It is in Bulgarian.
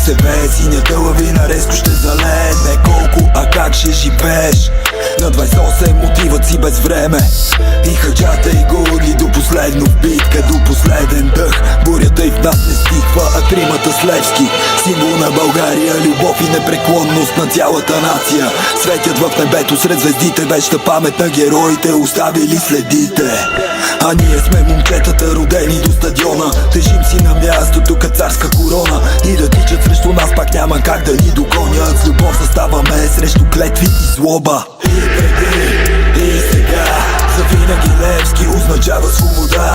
се вее, синята лавина резко ще заледне. Колко, а как ще живееш? На 28 отиват си без време. И хаджата и гули до последно в битка, до последен дъх. Бурята и в нас не стихва, а тримата с Левски, символ на България, любов и непреклонност на цялата нация. Светят в небето сред звездите, вечна памет на героите, оставили следите. А ние сме момчетата, родени до стадиона. Тежим си на мястото като царска корона. И да тичат срещу нас пак няма как да ни догонят. С любов заставаме срещу клетви и злоба. И преди, и сега, завинаги Левски означава свобода.